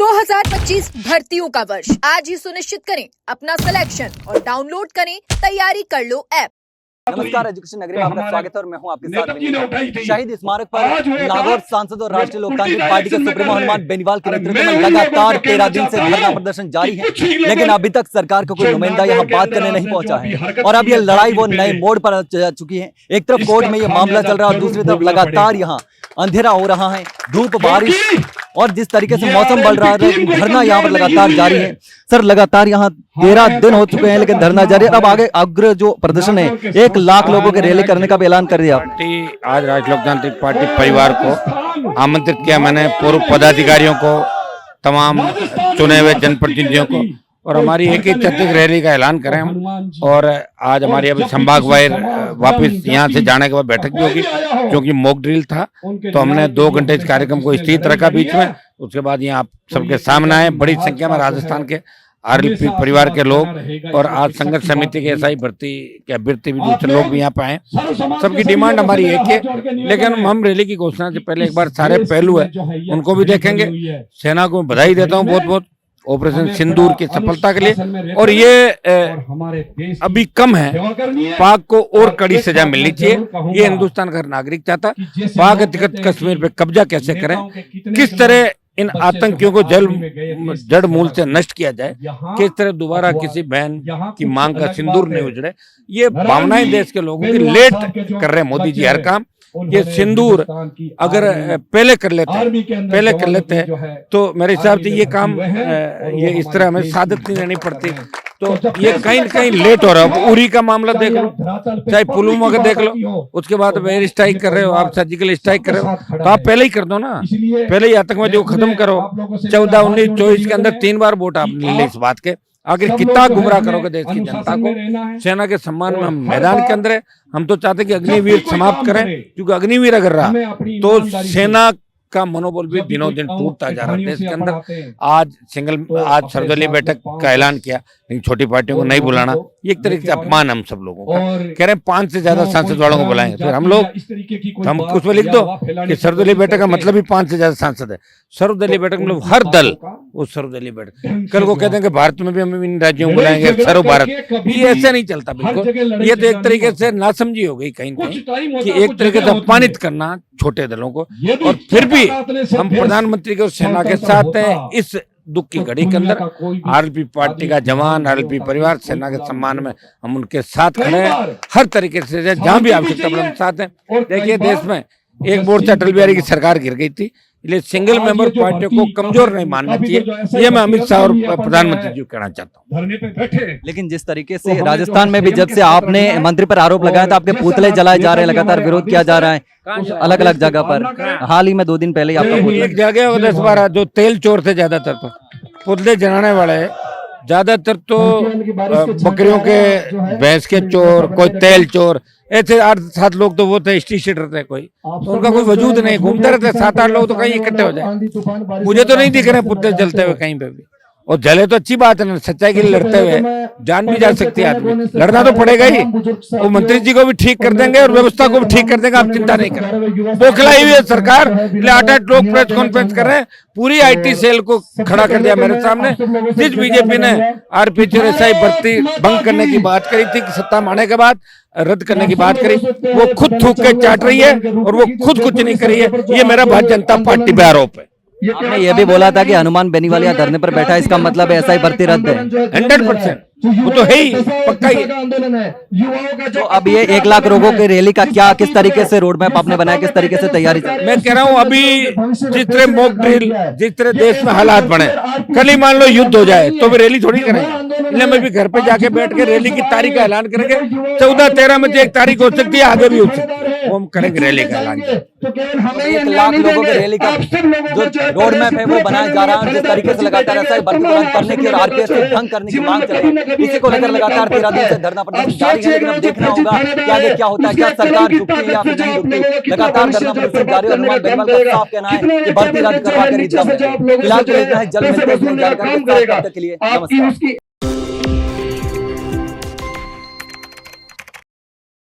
2025 भर्तियों का वर्ष आज ही सुनिश्चित करें अपना सिलेक्शन और डाउनलोड करें तैयारी कर लो ऐप। नमस्कार, एजुकेशन नगरी में आपका स्वागत है और मैं हूं आपके साथ विनीत। शहीद स्मारक पर नागौर सांसद और राष्ट्रीय लोकतांत्रिक पार्टी के सुप्रीमो हनुमान बेनीवाल के नेतृत्व में लगातार 13 दिन से धरना प्रदर्शन जारी है, लेकिन अभी तक सरकार का कोई नुमाइंदा यहां बात करने नहीं पहुंचा है और अब ये लड़ाई वो नए मोड़ पर आ चुकी है। एक तरफ कोर्ट में ये मामला चल रहा है और दूसरी तरफ लगातार यहाँ अंधेरा हो रहा है, धूप बारिश और जिस तरीके से मौसम बढ़ रहा है, धरना यहाँ पर लगातार जारी है। सर, लगातार यहाँ 13 दिन हो चुके हैं लेकिन धरना जारी है। अब आगे अग्र जो प्रदर्शन है 1 लाख लोगों के रैली करने का भी ऐलान कर दिया। आज राष्ट्रीय लोकतांत्रिक पार्टी परिवार को आमंत्रित किया मैंने, पूर्व पदाधिकारियों को, तमाम चुने हुए जनप्रतिनिधियों को, और हमारी एक ही छत्तीस रैली का ऐलान करें हम। और आज हमारी अभी संभाग वाइज वापस यहाँ से जाने के बाद बैठक भी होगी, क्योंकि मॉक ड्रिल था तो हमने 2 घंटे इस कार्यक्रम को स्थित रखा बीच में। उसके बाद यहाँ आप सबके सामने आए बड़ी संख्या में राजस्थान के आरएलपी परिवार के लोग, और आज संघर्ष समिति के एसआई भर्ती के अभ्यर्थी भी दूसरे लोग भी यहाँ पे आए। सबकी डिमांड हमारी एक है, लेकिन हम रैली की घोषणा से पहले एक बार सारे पहलू है उनको भी देखेंगे। सेना को बधाई देता हूँ बहुत बहुत ऑपरेशन सिंदूर की सफलता के लिए, और ये अभी कम है, पाक को और कड़ी सजा मिलनी चाहिए। ये हिंदुस्तान का नागरिक चाहता, पाक अधिकृत कश्मीर पे कब्जा कैसे करें, किस तरह इन आतंकियों को जड़ मूल से नष्ट किया जाए, किस तरह दोबारा किसी बहन की मांग का सिंदूर नहीं उजड़े। ये भावनाएं देश के लोगों की लेट कर रहे हैं मोदी जी हर काम। ये सिंदूर अगर पहले कर लेते हैं तो मेरे हिसाब से ये काम ये इस तरह हमें सादत नहीं रहनी पड़ती। तो ये कहीं न कहीं लेट हो रहा है। उरी का मामला देख लो, चाहे पुलवामा का देख लो, उसके बाद एयर स्ट्राइक कर रहे हो आप, सर्जिकल स्ट्राइक कर रहे हो, तो आप पहले ही कर दो ना, पहले ही आतंकवादी को खत्म करो। 14, 19, 24 के अंदर 3 बार वोट आपने ले इस बात के। आखिर कितना गुमराह करोगे देश की जनता को। सेना के सम्मान में हम मैदान के अंदर है। हम तो चाहते कि अग्निवीर समाप्त करें, क्योंकि अग्निवीर अगर रहा तो सेना का मनोबल भी दिनों दिन टूटता जा रहा है देश के अंदर। आज सर्वदलीय बैठक का ऐलान किया, लेकिन छोटी पार्टियों को नहीं बुलाना, ये एक तरीके से अपमान हम सब लोगों का। कह रहे हैं 5 से ज्यादा सांसद वालों को बुलाएंगे, फिर हम कुछ में लिख दो कि सर्वदलीय बैठक का मतलब ही 5 से ज्यादा सांसद है। सर्वदलीय बैठक मतलब हर दल वो सर्वदलीय बैठक। कल को कहते हैं कि भारत में भी हम इन राज्यों को बुलाएंगे, सर्व भारत, ये ऐसे नहीं चलता बिल्कुल। ये तो एक तरीके से नासमझी हो गई कहीं कि एक तरीके से अपमानित करना छोटे दलों को। और फिर भी हम प्रधानमंत्री के और सेना के साथ हैं इस दुख की घड़ी के अंदर। आरएलपी पार्टी का जवान, आरएलपी परिवार, सेना के सम्मान में हम उनके साथ खड़े हैं हर तरीके से, जहां भी आवश्यकता पड़े हम साथ हैं। देखिए, देश में एक मोर्चा अटल बिहारी की सरकार गिर गई थी, इसलिए सिंगल मेंबर पार्टियों को कमजोर नहीं मानना चाहिए। ये मैं अमित शाह और प्रधानमंत्री जी को कहना चाहता हूँ। लेकिन जिस तरीके से राजस्थान में भी जब से आपने मंत्री पर आरोप लगाया था, आपके पुतले जलाए जा रहे हैं, लगातार विरोध किया जा रहा है अलग अलग जगह पर। हाल ही में 2 दिन पहले आपका एक जगह 10-12 जो तेल चोर थे, ज्यादातर तो पुतले जलाने वाले ज्यादातर तो बकरियों के, भैंस के चोर, कोई तेल चोर, ऐसे 8-7 लोग तो वो थे स्टीशटर थे, कोई तो उनका कोई वजूद नहीं, घूमते रहते 7-8 लोग तो कहीं इकट्ठे हो जाए। मुझे तो नहीं दिख रहे पुतले जलते हुए कहीं पे भी, और जले तो अच्छी बात है ना, सच्चाई के लिए लड़ते हुए जान भी जा सकती है आदमी, लड़ना तो पड़ेगा ही। वो मंत्री जी को भी ठीक कर देंगे और व्यवस्था को भी ठीक कर देंगे, आप चिंता नहीं करें। बौखलाई हुई है सरकार, 8-8 लोग प्रेस कॉन्फ्रेंस कर रहे हैं, पूरी आईटी सेल को खड़ा कर दिया मेरे सामने। जिस बीजेपी ने आरपीएच और एसआई भर्ती भंग करने की बात करी थी, सत्ता में आने के बाद रद्द करने की बात करी, वो खुद थूक के चाट रही है और वो खुद कुछ नहीं करी है। ये मेरा भारतीय जनता पार्टी पे आरोप है। आपने ये भी बोला था कि हनुमान बेनीवाल यहाँ धरने पर बैठा है, इसका मतलब ऐसा ही भर्ती रद्द है। 100% वो तो है ही, पक्का ही है। तो अब ये 1 लाख लोगों की रैली का क्या, किस तरीके से रोड मैप आपने बनाया, किस तरीके से तैयारी? मैं कह रहा हूँ अभी जिस तरह मॉक ड्रिल, जिस तरह देश में हालात बने, कल ही मान लो युद्ध हो जाए तो भी रैली थोड़ी करेंगे। इसलिए मैं भी घर पे जाके बैठ के रैली की तारीख का ऐलान करेंगे। 14-13 में 1 तारीख हो सकती है, आगे भी हो सकती है, वो हम करेंगे रैली का ऐलान। 1 लाख लोगों की रैली का जो रोड मैप है वो बनाया जा रहा है, जिस तरीके से लगातार ऐसा भर्ती प्रदान करने की और आरपीएस से भंग करने की मांग चल रही है, इसी को लेकर लगातार 13 दिन से धरना प्रदर्शन जारी है। लेकिन अब देखना होगा कि आगे क्या होता है, क्या सरकार रुकती है या फिर नहीं रुकती। लगातार धरना प्रदर्शन जारी है। हनुमान बेनीवाल का साफ कहना है कि भर्ती रद्द करवा कर फिलहाल तो इतना है, जल्द मिलते हैं जानकारी के लिए। नमस्कार।